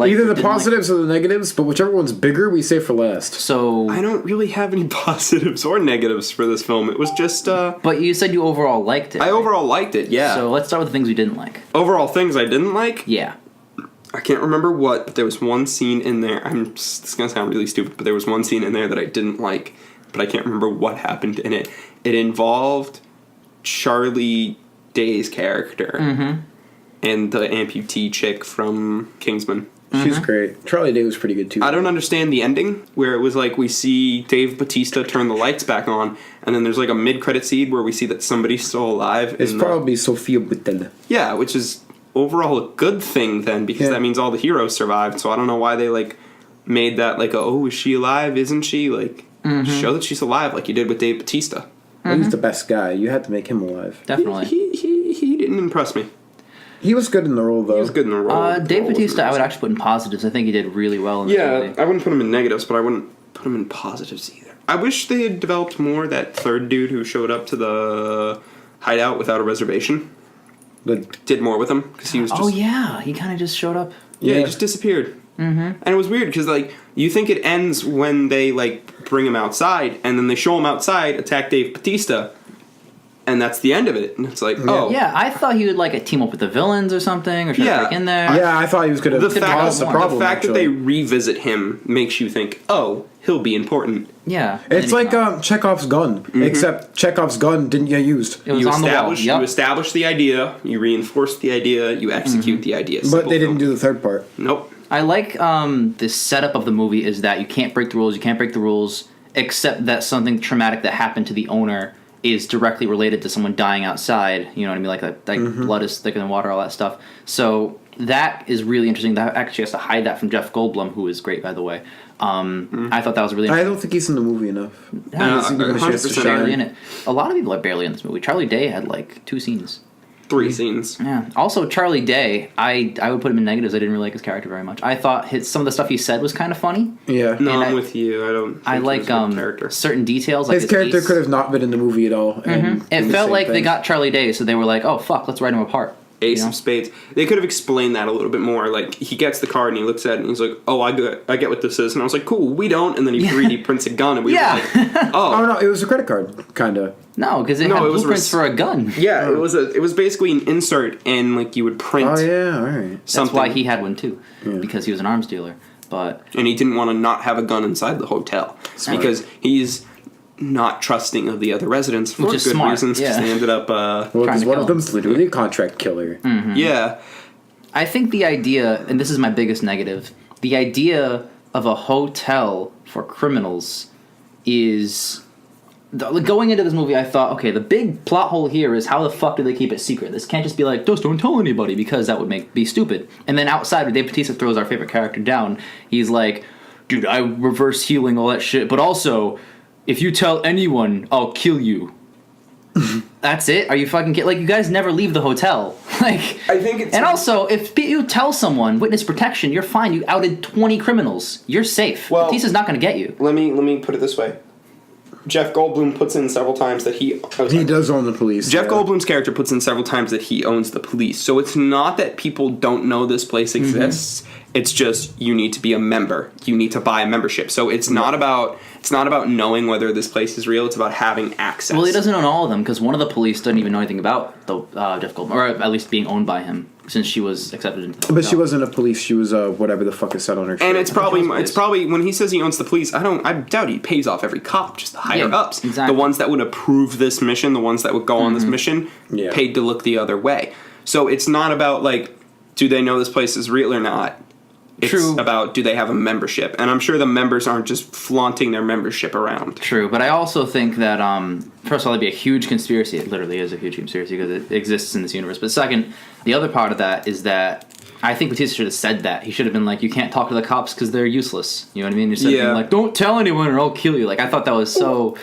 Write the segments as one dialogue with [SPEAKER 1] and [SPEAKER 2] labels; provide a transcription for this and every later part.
[SPEAKER 1] Either the positives or the negatives, but whichever one's bigger, we save for last.
[SPEAKER 2] So
[SPEAKER 3] I don't really have any positives or negatives for this film. It was just
[SPEAKER 2] But you said you overall liked it.
[SPEAKER 3] I overall liked it, yeah.
[SPEAKER 2] So let's start with the things we didn't like.
[SPEAKER 3] Overall things I didn't like?
[SPEAKER 2] Yeah.
[SPEAKER 3] I can't remember what, but there was one scene in there. This is going to sound really stupid, but there was one scene in there that I didn't like, but I can't remember what happened in it. It involved Charlie Day's character and the amputee chick from Kingsman.
[SPEAKER 1] She's great. Charlie Day was pretty good, too.
[SPEAKER 3] I don't understand the ending, where it was like we see Dave Bautista turn the lights back on, and then there's like a mid-credit scene where we see that somebody's still alive.
[SPEAKER 1] It's probably Sophia Boutella.
[SPEAKER 3] Yeah, which is overall a good thing then, because that means all the heroes survived, so I don't know why they like made that like oh, is she alive, isn't she? Like, show that she's alive like you did with Dave Bautista.
[SPEAKER 1] Well, he's the best guy. You had to make him alive.
[SPEAKER 2] Definitely.
[SPEAKER 3] He didn't impress me.
[SPEAKER 1] He was good in the role, though.
[SPEAKER 3] He was good in the role.
[SPEAKER 2] Dave Bautista, I would actually put in positives. I think he did really well in this movie.
[SPEAKER 3] I wouldn't put him in negatives, but I wouldn't put him in positives either. I wish they had developed more that third dude who showed up to the hideout without a reservation. But did more with him, because he was just...
[SPEAKER 2] Oh, yeah. He kind of just showed up.
[SPEAKER 3] Yeah, he just disappeared. And it was weird, because, like, you think it ends when they, like, bring him outside, and then they show him outside, attack Dave Bautista, and that's the end of it. And it's like, oh.
[SPEAKER 2] Yeah, I thought he would, like, team up with the villains or something, or try to break in there.
[SPEAKER 1] Yeah, I thought he was going to cause the problem,
[SPEAKER 3] The fact that they revisit him makes you think, oh, he'll be important.
[SPEAKER 2] Yeah.
[SPEAKER 1] It's like Chekhov's gun, except Chekhov's gun didn't get used.
[SPEAKER 2] It was on the wall.
[SPEAKER 3] You establish the idea, you reinforce the idea, you execute the idea.
[SPEAKER 1] But they didn't do the third part.
[SPEAKER 3] Nope.
[SPEAKER 2] I like the setup of the movie is that you can't break the rules, except that something traumatic that happened to the owner is directly related to someone dying outside. You know what I mean? Like blood is thicker than water, all that stuff. So that is really interesting. That actually has to hide that from Jeff Goldblum, who is great, by the way. I thought that was really interesting.
[SPEAKER 1] I don't think he's in the movie enough.
[SPEAKER 2] He's barely in it. A lot of people are barely in this movie. Charlie Day had like 2 scenes.
[SPEAKER 3] 3 scenes.
[SPEAKER 2] Yeah. Also, Charlie Day, I would put him in negatives. I didn't really like his character very much. I thought some of the stuff he said was kind of funny.
[SPEAKER 1] Yeah.
[SPEAKER 3] No, I'm with you. I don't.
[SPEAKER 2] I like certain details. Like
[SPEAKER 1] his character could have not been in the movie at all.
[SPEAKER 2] It felt like they got Charlie Day, so they were like, "Oh fuck, let's write him apart."
[SPEAKER 3] Ace of Spades. They could have explained that a little bit more. Like, he gets the card and he looks at it and he's like, oh, I get what this is. And I was like, cool, we don't. And then he 3D prints a gun and we were like, oh.
[SPEAKER 1] Oh, no, it was a credit card, kind of.
[SPEAKER 2] No, because it had blueprints for a gun.
[SPEAKER 3] Yeah, it was basically an insert and, like, you would print.
[SPEAKER 1] Oh, yeah, all right.
[SPEAKER 2] That's why he had one, too, because he was an arms dealer. And
[SPEAKER 3] he didn't want to not have a gun inside the hotel. Because he's not trusting of the other residents for good reasons, because they ended up
[SPEAKER 1] because one of them's literally a contract killer.
[SPEAKER 3] Yeah.
[SPEAKER 2] I think the idea, and this is my biggest negative, the idea of a hotel for criminals is... Going into this movie, I thought, okay, the big plot hole here is how the fuck do they keep it secret? This can't just be like, just don't tell anybody, because that would be stupid. And then outside, when Dave Bautista throws our favorite character down, he's like, dude, I reverse healing all that shit, but also... if you tell anyone, I'll kill you. That's it? Are you fucking kidding? Like, you guys never leave the hotel. Like,
[SPEAKER 3] I think it's...
[SPEAKER 2] And also, if you tell someone, witness protection, you're fine. You outed 20 criminals. You're safe.
[SPEAKER 3] Well,
[SPEAKER 2] Batista's not going to get you.
[SPEAKER 3] Let me put it this way. Jeff Goldblum puts in several times that he
[SPEAKER 1] does own the police.
[SPEAKER 3] Jeff Goldblum's character puts in several times that he owns the police. So it's not that people don't know this place exists. It's just you need to be a member. You need to buy a membership. So it's not about knowing whether this place is real. It's about having access.
[SPEAKER 2] Well, he doesn't own all of them because one of the police doesn't even know anything about Jeff Goldblum, or at least being owned by him, since she was accepted into the hotel.
[SPEAKER 1] But she wasn't a police. She was whatever the fuck is said on her shirt.
[SPEAKER 3] And it's probably when he says he owns the police. I doubt he pays off every cop, just the higher ups,
[SPEAKER 2] exactly.
[SPEAKER 3] The ones that would approve this mission, the ones that would go on this mission, paid to look the other way. So it's not about like, do they know this place is real or not? It's about, do they have a membership? And I'm sure the members aren't just flaunting their membership around.
[SPEAKER 2] True, but I also think that, first of all, it'd be a huge conspiracy. It literally is a huge conspiracy because it exists in this universe. But second, the other part of that is that I think Bautista should have said that. He should have been like, you can't talk to the cops because they're useless. You know what I mean? Instead of being like, don't tell anyone or I'll kill you. Like, I thought that was so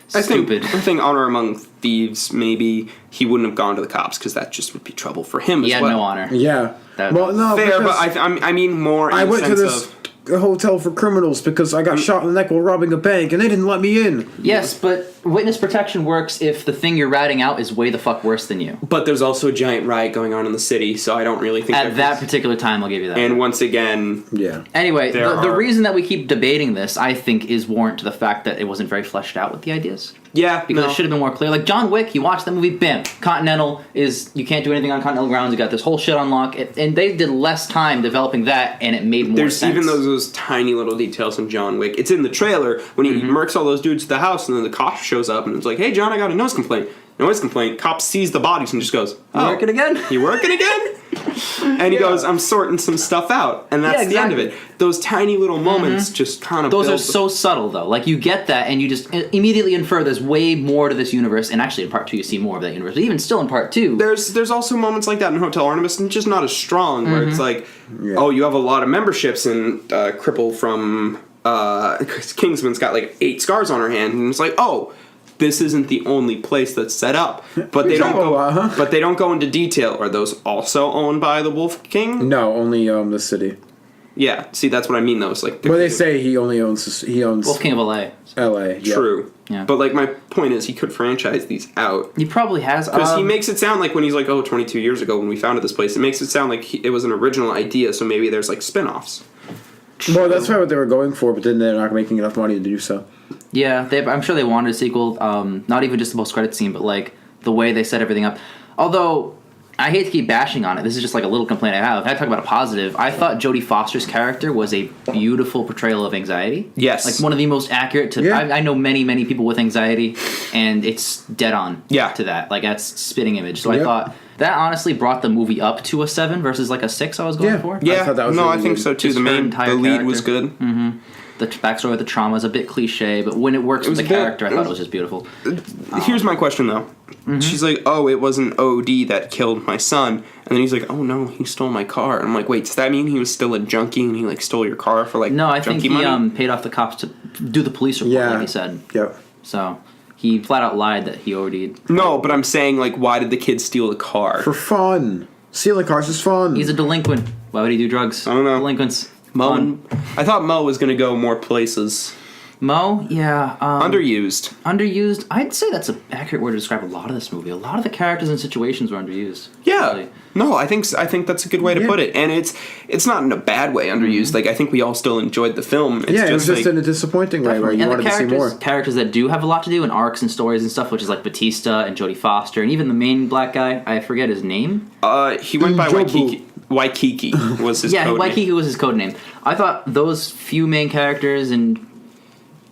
[SPEAKER 2] stupid.
[SPEAKER 3] I think Honor Among Thieves, maybe he wouldn't have gone to the cops because that just would be trouble for him as well.
[SPEAKER 2] He had no honor.
[SPEAKER 1] Yeah. Well, no,
[SPEAKER 3] fair, but I mean more in
[SPEAKER 1] I
[SPEAKER 3] the
[SPEAKER 1] went to this hotel for criminals because I got shot in the neck while robbing a bank and they didn't let me in.
[SPEAKER 2] Yes, but witness protection works if the thing you're ratting out is way the fuck worse than you.
[SPEAKER 3] But there's also a giant riot going on in the city, so I don't really think
[SPEAKER 2] At that particular time, I'll give you that.
[SPEAKER 3] And once again,
[SPEAKER 1] Yeah.
[SPEAKER 2] Anyway, the reason that we keep debating this, I think, is warrant to the fact that it wasn't very fleshed out with the ideas.
[SPEAKER 3] yeah,
[SPEAKER 2] Because it should have been more clear. Like John Wick, you watch the movie, bam, Continental is, you can't do anything on Continental grounds, you got this whole shit on lock, and they did less time developing that, and it made more
[SPEAKER 3] There's
[SPEAKER 2] sense.
[SPEAKER 3] even those tiny little details in John Wick. It's in the trailer when he murks all those dudes at the house, and then the cop shows up and it's like, "Hey, John, I got a noise complaint." Noise complaint. Cop sees the bodies and just goes,
[SPEAKER 2] You working again?
[SPEAKER 3] You working again?" And he goes, "I'm sorting some stuff out," and that's the end of it. Those tiny little moments just kind of.
[SPEAKER 2] Those are so subtle, though. Like, you get that, and you just immediately infer there's way more to this universe. And actually, in part 2, you see more of that universe. But even still, in part 2,
[SPEAKER 3] There's also moments like that in Hotel Artemis, and just not as strong. Where it's like, oh, you have a lot of memberships, and Cripple from Kingsman's got like 8 scars on her hand, and it's like, oh. This isn't the only place that's set up, but they don't go. But they don't go into detail. Are those also owned by the Wolf King?
[SPEAKER 1] No, only the city.
[SPEAKER 3] Yeah, see, that's what I mean. Though, it's like
[SPEAKER 1] Well, they say he owns
[SPEAKER 2] Wolf King of LA.
[SPEAKER 1] L.A. Yeah.
[SPEAKER 3] true.
[SPEAKER 2] Yeah.
[SPEAKER 3] But like my point is, he could franchise these out
[SPEAKER 2] He probably has.
[SPEAKER 3] because he makes it sound like when he's like, oh, 22 years ago when we founded this place, it makes it sound like it was an original idea. So maybe there's like spin-offs.
[SPEAKER 1] Well, that's probably what they were going for, but then they're not making enough money to do so.
[SPEAKER 2] Yeah, I'm sure they wanted a sequel. Not even just the post-credit scene, but like the way they set everything up. Although I hate to keep bashing on it. This is just like a little complaint I have. If I talk about a positive, I thought Jodie Foster's character was a beautiful portrayal of anxiety.
[SPEAKER 3] Yes.
[SPEAKER 2] Like one of the most accurate to.
[SPEAKER 1] Yeah.
[SPEAKER 2] I know many people with anxiety, and it's dead on.
[SPEAKER 3] Yeah.
[SPEAKER 2] To that, like that's spitting image. So I
[SPEAKER 1] Yep.
[SPEAKER 2] thought that honestly brought the movie up to a 7 versus like a 6. I was going for.
[SPEAKER 3] Yeah,
[SPEAKER 1] thought that was
[SPEAKER 3] no,
[SPEAKER 1] really
[SPEAKER 3] I think
[SPEAKER 1] good.
[SPEAKER 3] so too.
[SPEAKER 2] Just her
[SPEAKER 3] The
[SPEAKER 2] entire
[SPEAKER 3] lead was
[SPEAKER 2] character.
[SPEAKER 3] good.
[SPEAKER 2] The backstory with the trauma is a bit cliche, but when it works with
[SPEAKER 3] was
[SPEAKER 2] the
[SPEAKER 3] a bit-
[SPEAKER 2] character, I thought it was just beautiful.
[SPEAKER 3] Here's my question though. She's like, oh, it wasn't OD that killed my son, and then he's like, oh no, he stole my car. And I'm like, wait, does that mean he was still a junkie and he like stole your car for like
[SPEAKER 2] No, I think
[SPEAKER 3] junkie
[SPEAKER 2] he
[SPEAKER 3] money?
[SPEAKER 2] paid off the cops to do the police report,
[SPEAKER 1] Yeah.
[SPEAKER 2] like he said.
[SPEAKER 1] Yep.
[SPEAKER 2] So he flat out lied that he OD'd.
[SPEAKER 3] No, but I'm saying like, why did the kid steal the car?
[SPEAKER 1] For fun. Stealing cars is fun.
[SPEAKER 2] He's a delinquent. Why would he do drugs?
[SPEAKER 3] I don't know.
[SPEAKER 2] Delinquents.
[SPEAKER 3] Mo,
[SPEAKER 2] Fun.
[SPEAKER 3] I thought Mo was gonna go more places.
[SPEAKER 2] Mo, yeah.
[SPEAKER 3] Underused.
[SPEAKER 2] Underused. I'd say that's an accurate word to describe a lot of this movie. A lot of the characters and situations were underused.
[SPEAKER 3] Yeah.
[SPEAKER 2] Really.
[SPEAKER 3] No, I think that's a good way to put it, and it's not in a bad way underused. Like I think we all still enjoyed the film. It's
[SPEAKER 1] it was just
[SPEAKER 3] like,
[SPEAKER 1] in a disappointing way where you
[SPEAKER 2] And the
[SPEAKER 1] wanted to see more.
[SPEAKER 2] characters that do have a lot to do in arcs and stories and stuff, which is like Batista and Jodie Foster, and even the main black guy, I forget his name.
[SPEAKER 3] he went by
[SPEAKER 1] Jobu.
[SPEAKER 3] Waikiki was his
[SPEAKER 2] Yeah,
[SPEAKER 3] code
[SPEAKER 2] Waikiki
[SPEAKER 3] name.
[SPEAKER 2] was his code name. I thought those few main characters and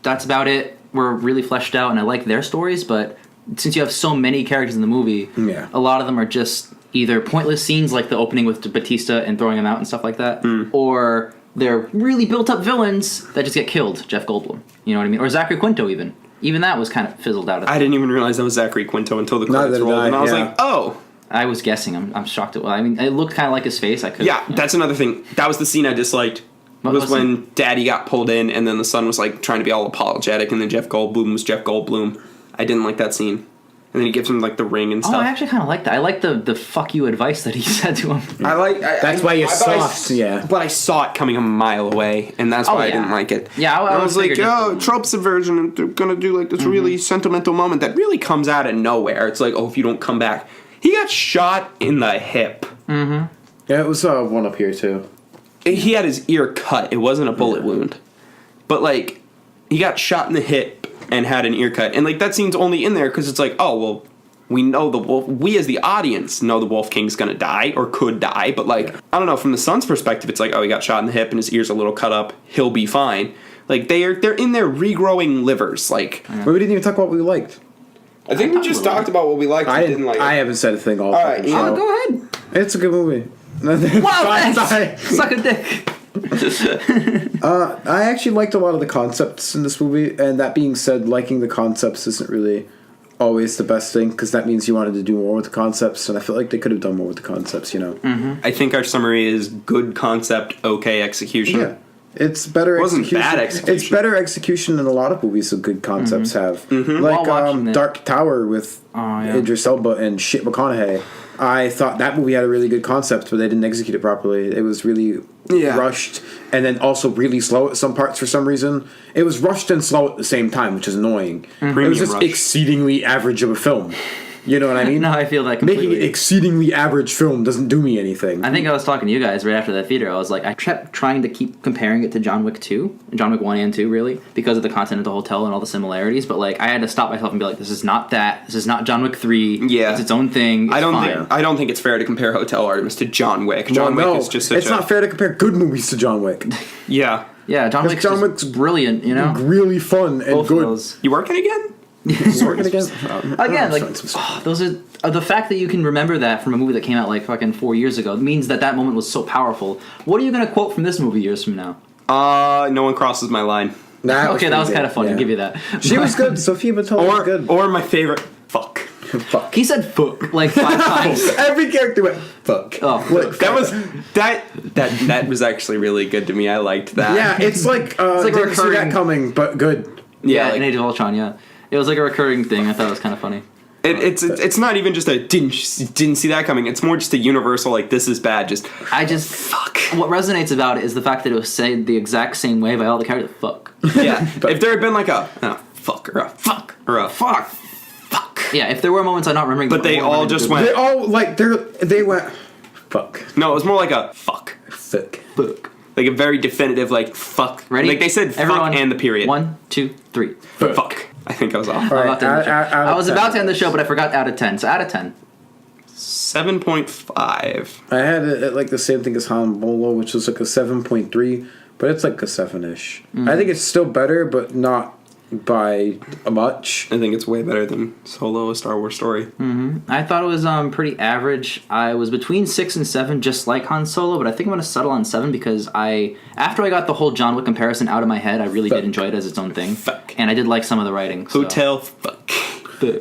[SPEAKER 2] that's about it were really fleshed out, and I like their stories, but since you have so many characters in the movie,
[SPEAKER 1] Yeah.
[SPEAKER 2] a lot of them are just either pointless scenes like the opening with Batista and throwing him out and stuff like that, or they're really built-up villains that just get killed, Jeff Goldblum. You know what I mean? Or Zachary Quinto even. Even that was kind of fizzled out.
[SPEAKER 3] I didn't even realize that was Zachary Quinto until the
[SPEAKER 1] Neither
[SPEAKER 3] credits
[SPEAKER 1] did
[SPEAKER 3] rolled,
[SPEAKER 1] I,
[SPEAKER 3] and I was
[SPEAKER 1] yeah.
[SPEAKER 3] like, oh.
[SPEAKER 2] I was guessing. I'm shocked. I mean, it looked kind of like his face. I could.
[SPEAKER 3] Yeah, that's another thing. That was the scene I disliked.
[SPEAKER 2] What
[SPEAKER 3] was
[SPEAKER 2] was
[SPEAKER 3] when Daddy got pulled in, and then the son was like trying to be all apologetic, and then Jeff Goldblum was Jeff Goldblum. I didn't like that scene. And then he gives him like the ring and
[SPEAKER 2] Oh,
[SPEAKER 3] stuff.
[SPEAKER 2] I actually kind of like that. I like the fuck you advice that he said to him.
[SPEAKER 1] That's why you're soft, yeah.
[SPEAKER 3] But I saw it coming a mile away, and that's why I
[SPEAKER 2] yeah.
[SPEAKER 3] didn't like it.
[SPEAKER 2] Yeah, I
[SPEAKER 3] And I was like,
[SPEAKER 2] figured
[SPEAKER 3] oh,
[SPEAKER 2] just-
[SPEAKER 3] trope subversion, and they're gonna do like this really sentimental moment that really comes out of nowhere. It's like, oh, if you don't come back, he got shot in the hip.
[SPEAKER 1] Yeah, it was one up here too.
[SPEAKER 3] He had his ear cut. It wasn't a bullet wound, but like he got shot in the hip and had an ear cut, and like that scene's only in there because it's like, oh well, we know the wolf. We as the audience know the Wolf King's gonna die or could die, but like I don't know. From the son's perspective, it's like, oh, he got shot in the hip and his ear's a little cut up. He'll be fine. Like they're in their regrowing livers. Like
[SPEAKER 1] But we didn't even talk about what we liked.
[SPEAKER 3] I think we just talked about what we liked and didn't like.
[SPEAKER 1] I haven't said a thing all
[SPEAKER 3] right,
[SPEAKER 1] fucking
[SPEAKER 3] you know,
[SPEAKER 1] show.
[SPEAKER 2] Go ahead.
[SPEAKER 1] It's a good movie.
[SPEAKER 2] Wow,
[SPEAKER 1] Sorry.
[SPEAKER 2] suck a dick.
[SPEAKER 1] I actually liked a lot of the concepts in this movie, and that being said, liking the concepts isn't really always the best thing, because that means you wanted to do more with the concepts, and I feel like they could have done more with the concepts, you know?
[SPEAKER 3] I think our summary is good concept, okay execution.
[SPEAKER 1] Yeah. It's better
[SPEAKER 3] It wasn't
[SPEAKER 1] execution.
[SPEAKER 3] bad execution.
[SPEAKER 1] It's better execution than a lot of movies with good concepts have.
[SPEAKER 2] While
[SPEAKER 1] Like
[SPEAKER 2] watching it.
[SPEAKER 1] Dark Tower with
[SPEAKER 2] Oh, yeah.
[SPEAKER 1] Idris Elba and shit McConaughey. I thought that movie had a really good concept, but they didn't execute it properly. It was really rushed, and then also really slow at some parts for some reason. It was rushed and slow at the same time, which is annoying. It was just exceedingly average of a film. You know what I mean?
[SPEAKER 2] No, I feel that completely.
[SPEAKER 1] Making an exceedingly average film doesn't do me anything.
[SPEAKER 2] I think I was talking to you guys right after that theater. I was like, I kept trying to keep comparing it to John Wick 2, John Wick 1 and 2, really, because of the content of the hotel and all the similarities. But like, I had to stop myself and be like, this is not that. This is not John Wick 3.
[SPEAKER 3] Yeah,
[SPEAKER 2] it's its own thing. It's
[SPEAKER 3] I don't think it's fair to compare Hotel Artemis to John Wick. John Wick is just such
[SPEAKER 1] it's not fair to compare good movies to John Wick.
[SPEAKER 3] Yeah,
[SPEAKER 2] John Wick's brilliant. You know,
[SPEAKER 1] really fun and
[SPEAKER 2] both
[SPEAKER 1] good.
[SPEAKER 2] of those.
[SPEAKER 3] You working again?
[SPEAKER 1] Working again?
[SPEAKER 2] Again, like those are the fact that you can remember that from a movie that came out like fucking 4 years ago means that moment was so powerful. What are you gonna quote from this movie years from now?
[SPEAKER 3] No one crosses my line.
[SPEAKER 2] Okay, that was kind of funny. I'll give you that.
[SPEAKER 1] She was good. Sophia Boutella was good.
[SPEAKER 3] Or my favorite, fuck.
[SPEAKER 2] He said fuck like 5 times.
[SPEAKER 1] Every character went fuck.
[SPEAKER 2] Oh, fuck.
[SPEAKER 3] That was actually really good to me. I liked that.
[SPEAKER 1] Yeah, it's like didn't see that coming, but good.
[SPEAKER 2] Yeah, in Age of Ultron. Yeah, it was like a recurring thing. I thought it was kind of funny.
[SPEAKER 3] It's not even just a didn't see that coming. It's more just a universal like this is bad. Fuck.
[SPEAKER 2] What resonates about it is the fact that it was said the exact same way by all the characters. Fuck.
[SPEAKER 3] Yeah. If there had been like a fuck or a fuck or a fuck.
[SPEAKER 2] Yeah. If there were moments I'm not remembering,
[SPEAKER 3] but they all just went.
[SPEAKER 1] They all like they went fuck.
[SPEAKER 3] No, it was more like a fuck.
[SPEAKER 1] Fuck.
[SPEAKER 3] Like a very definitive like fuck.
[SPEAKER 2] Ready?
[SPEAKER 3] Like they said
[SPEAKER 2] Everyone,
[SPEAKER 3] fuck and the period.
[SPEAKER 2] 1, 2, 3.
[SPEAKER 3] Fuck. I think I was off.
[SPEAKER 1] Right,
[SPEAKER 2] I was about to end the show, but I forgot out of 10. So out of 10.
[SPEAKER 3] 7.5.
[SPEAKER 1] I had it like the same thing as Han Bolo, which was like a 7.3, but it's like a 7-ish. I think it's still better, but not by much.
[SPEAKER 3] I think it's way better than Solo: A Star Wars Story.
[SPEAKER 2] I thought it was pretty average. I was between 6 and 7, just like Han Solo, but I think I'm going to settle on 7 because after I got the whole John Wick comparison out of my head, I really did enjoy it as its own thing.
[SPEAKER 3] Fuck.
[SPEAKER 2] And I did like some of the writing. So.
[SPEAKER 3] Hotel fuck.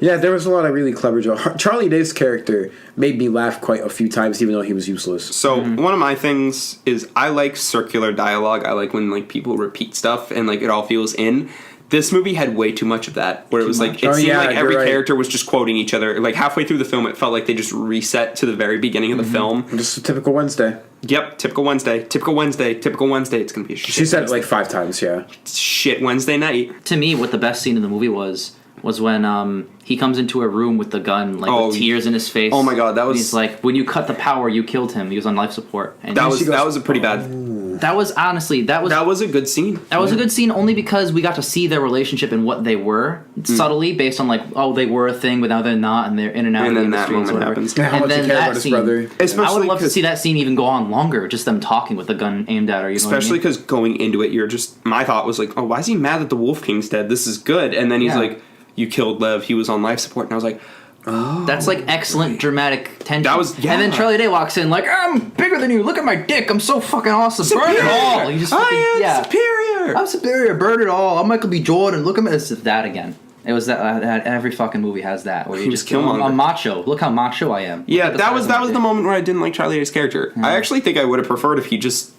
[SPEAKER 1] Yeah, there was a lot of really clever jokes. Charlie Day's character made me laugh quite a few times, even though he was useless.
[SPEAKER 3] So one of my things is I like circular dialogue. I like when like people repeat stuff and like it all feels in. This movie had way too much of that, where it was like it seemed like every character was just quoting each other. Like halfway through the film, it felt like they just reset to the very beginning of the film.
[SPEAKER 1] Just a typical Wednesday.
[SPEAKER 3] Yep, typical Wednesday. Typical Wednesday. Typical Wednesday. It's gonna be a shit.
[SPEAKER 1] She said it like 5 times. Yeah.
[SPEAKER 3] Shit Wednesday night.
[SPEAKER 2] To me, what the best scene in the movie was when he comes into a room with the gun, like with tears in his face.
[SPEAKER 3] Oh my god, that was.
[SPEAKER 2] And he's like, when you cut the power, you killed him. He was on life support. And
[SPEAKER 3] that was a pretty bad.
[SPEAKER 2] That was honestly that was
[SPEAKER 3] a good scene.
[SPEAKER 2] That was a good scene only because we got to see their relationship and what they were subtly based on like they were a thing, but now they're not, and they're in and out of the industry and whatever.
[SPEAKER 3] Happens.
[SPEAKER 1] Yeah, how much he cared about his brother.
[SPEAKER 2] I would love to see that scene even go on longer, just them talking with the gun aimed at her.
[SPEAKER 3] Especially because going into it, my thought was like, oh, why is he mad that the Wolf King's dead? This is good. And then he's like, you killed Lev. He was on life support, and I was like. Oh.
[SPEAKER 2] That's like excellent dramatic tension.
[SPEAKER 3] And then
[SPEAKER 2] Charlie Day walks in like, I'm bigger than you. Look at my dick. I'm so fucking awesome.
[SPEAKER 3] Superior.
[SPEAKER 2] Burn it all. You just
[SPEAKER 3] superior.
[SPEAKER 2] I'm superior. Burn it all. I'm Michael B. Jordan. Look at me. It's that again. It was that every fucking movie has that where you just kill him. I'm macho. Look how macho I am.
[SPEAKER 3] Yeah, that was the moment where I didn't like Charlie Day's character. I actually think I would have preferred if he just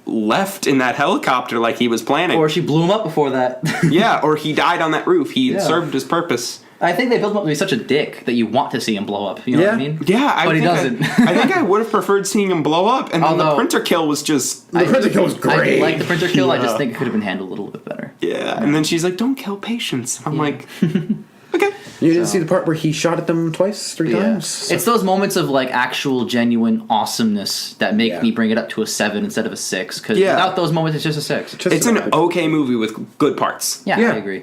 [SPEAKER 3] left in that helicopter like he was planning.
[SPEAKER 2] Or she blew him up before that.
[SPEAKER 3] Yeah, or he died on that roof. He served his purpose.
[SPEAKER 2] I think they built him up to be such a dick that you want to see him blow up. You know what I mean?
[SPEAKER 3] Yeah,
[SPEAKER 2] but he doesn't.
[SPEAKER 3] I think I would have preferred seeing him blow up, and then the printer kill was just...
[SPEAKER 1] The printer kill was great.
[SPEAKER 2] I like the printer kill, I just think it could have been handled a little bit better.
[SPEAKER 3] Yeah, and then she's like, don't kill patients. I'm like, okay.
[SPEAKER 1] You didn't see the part where he shot at them twice, 3 times? So.
[SPEAKER 2] It's those moments of like actual genuine awesomeness that make me bring it up to a 7 instead of a 6. Because without those moments, it's just a 6.
[SPEAKER 3] It's an okay movie with good parts.
[SPEAKER 2] Yeah, I agree.